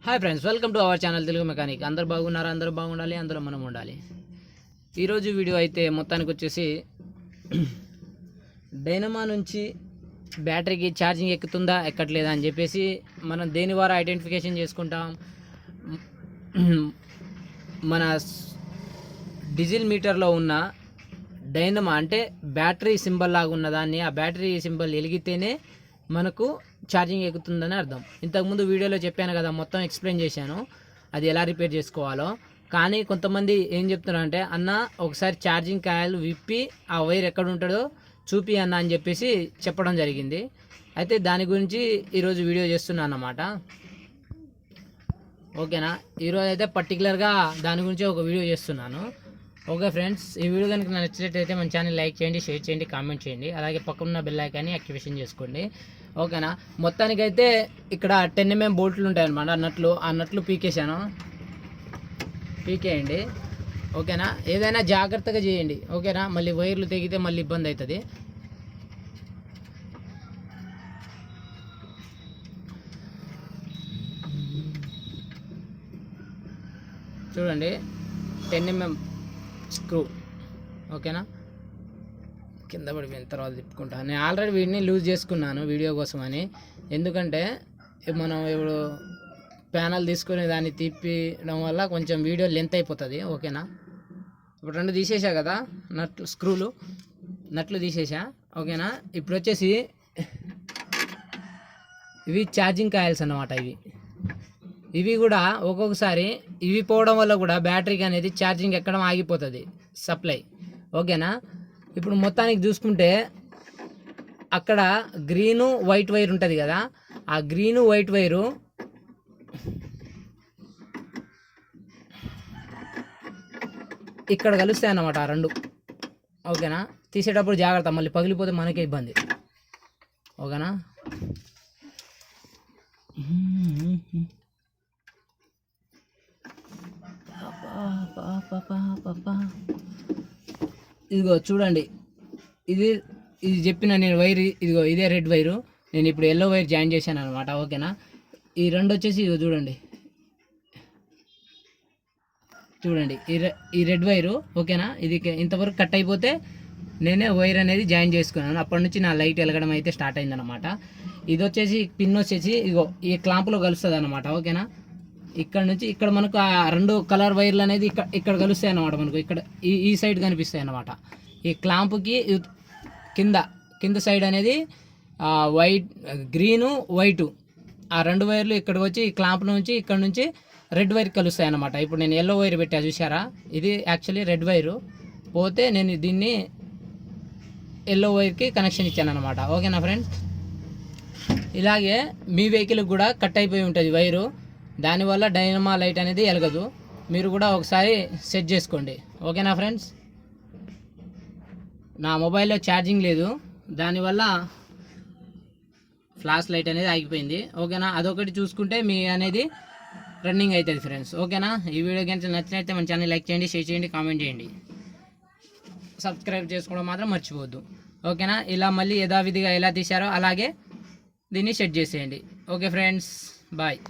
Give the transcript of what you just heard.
Hi friends, welcome to our channel Telugu mechanic. అందరు బాగున్నారా? అందరూ బాగుండాలి, అందులో మనం ఉండాలి. ఈరోజు వీడియో అయితే మొత్తానికి వచ్చేసి డైనమా నుంచి బ్యాటరీకి ఛార్జింగ్ ఎక్కుతుందా ఎక్కట్లేదా అని చెప్పేసి మనం దేని ద్వారా ఐడెంటిఫికేషన్ చేసుకుంటాం. మన డీజిల్ మీటర్లో ఉన్న డైనమా అంటే బ్యాటరీ సింబల్ లాగా ఉన్నదాన్ని, ఆ బ్యాటరీ సింబల్ వెలిగితేనే మనకు ఛార్జింగ్ ఎక్కుతుందని అర్థం. ఇంతకుముందు వీడియోలో చెప్పాను కదా, మొత్తం ఎక్స్ప్లెయిన్ చేశాను అది ఎలా రిపేర్ చేసుకోవాలో. కానీ కొంతమంది ఏం చెప్తున్నారంటే, అన్న ఒకసారి ఛార్జింగ్ కాయలు విప్పి ఆ వైర్ ఎక్కడ ఉంటుందో చూపి అన్న అని చెప్పేసి చెప్పడం జరిగింది. అయితే దాని గురించి ఈరోజు వీడియో చేస్తున్నాను అన్నమాట. ఓకేనా, ఈరోజు అయితే పర్టికులర్గా దాని గురించి ఒక వీడియో చేస్తున్నాను. ఓకే ఫ్రెండ్స్, ఈ వీడియో కనుక నచ్చినట్లయితే మన ఛానల్ లైక్ చేయండి, షేర్ చేయండి, కామెంట్ చేయండి. అలాగే పక్కన బెల్ ఐకాన్ని యాక్టివేషన్ చేసుకోండి. ఓకేనా, మొత్తానికైతే ఇక్కడ 10 mm బోల్ట్లు ఉంటాయన్నమాట. ఆ నట్లు పీకేసాను, పీకేయండి. ఓకేనా, ఏదైనా జాగ్రత్తగా చేయండి. ఓకేనా, మళ్ళీ వైర్లు తెగితే మళ్ళీ ఇబ్బంది అవుతుంది. చూడండి, 10 mm స్క్రూ. ఓకేనా, కింద పడిపోయిన తర్వాత తిప్పుకుంటాను. నేను ఆల్రెడీ వీడిని లూజ్ చేసుకున్నాను వీడియో కోసం అని. ఎందుకంటే మనం ఇప్పుడు ప్యానల్ తీసుకుని దాన్ని తిప్పడం వల్ల కొంచెం వీడియో లెంత్ అయిపోతుంది. ఓకేనా, ఇప్పుడు 2 తీసేసా కదా నట్లు తీసేసా. ఓకేనా, ఇప్పుడు వచ్చేసి ఇవి ఛార్జింగ్ కాయిల్స్ అన్నమాట. ఇవి కూడా ఒక్కొక్కసారి ఇవి పోవడం వల్ల కూడా బ్యాటరీకి అనేది ఛార్జింగ్ ఎక్కడం ఆగిపోతుంది, సప్లై. ఓకేనా, ఇప్పుడు మొత్తానికి చూసుకుంటే అక్కడ గ్రీను వైట్ వైర్ ఉంటుంది కదా, ఆ గ్రీను వైట్ వైరు ఇక్కడ కలుస్తాయి అన్నమాట, ఆ 2. ఓకేనా, తీసేటప్పుడు జాగ్రత్త, మళ్ళీ పగిలిపోతే మనకే ఇబ్బంది. ఓకేనా, ఇదిగో చూడండి, ఇది చెప్పిన నేను వైర్, ఇదిగో ఇదే రెడ్ వైరు. నేను ఇప్పుడు ఎల్లో వైర్ జాయిన్ చేశాను అనమాట. ఓకేనా, ఈ 2 వచ్చేసి ఇదిగో చూడండి ఈ రెడ్ వైరు. ఓకేనా, ఇది ఇంతవరకు కట్ అయిపోతే నేనే వైర్ అనేది జాయిన్ చేసుకున్నాను. అప్పటి నుంచి నా లైట్ వెలగడం అయితే స్టార్ట్ అయిందనమాట. ఇది వచ్చేసి పిన్ వచ్చేసి ఇదిగో ఈ క్లాంప్లో కలుస్తుంది అనమాట. ఓకేనా, ఇక్కడ నుంచి ఇక్కడ మనకు ఆ 2 కలర్ వైర్లు అనేది ఇక్కడ కలుస్తాయి అన్నమాట. మనకు ఇక్కడ ఈ సైడ్ కనిపిస్తాయి అన్నమాట. ఈ క్లాంప్కి కింద సైడ్ అనేది వైట్, గ్రీను, వైటు, ఆ 2 వైర్లు ఇక్కడికి వచ్చి ఈ క్లాంప్ నుంచి ఇక్కడ నుంచి రెడ్ వైర్ కలుస్తాయి అన్నమాట. ఇప్పుడు నేను ఎల్లో వైర్ పెట్టా చూసారా, ఇది యాక్చువల్లీ రెడ్ వైరు. పోతే నేను దీన్ని ఎల్లో వైర్కి కనెక్షన్ ఇచ్చాను అనమాట. ఓకేనా ఫ్రెండ్స్, ఇలాగే మీ వెహికల్కి కూడా కట్ అయిపోయి ఉంటుంది వైరు, దానివల్ల డైనమా లైట్ అనేది వెలగదు. మీరు కూడా ఒకసారి సెట్ చేసుకోండి. ఓకేనా ఫ్రెండ్స్, నా మొబైల్లో ఛార్జింగ్ లేదు, దానివల్ల ఫ్లాష్ లైట్ అనేది ఆగిపోయింది. ఓకేనా, అదొకటి చూసుకుంటే మీ అనేది రన్నింగ్ అవుతుంది ఫ్రెండ్స్. ఓకేనా, ఈ వీడియో కనుక నచ్చినట్లయితే మన ఛానల్ లైక్ చేయండి, షేర్ చేయండి, కామెంట్ చేయండి, సబ్స్క్రైబ్ చేసుకోవడం మాత్రం మర్చిపోవద్దు. ఓకేనా, ఇలా మళ్ళీ యథావిధిగా ఎలా తీశారో అలాగే దీన్ని సెట్ చేసేయండి. Okay friends, bye.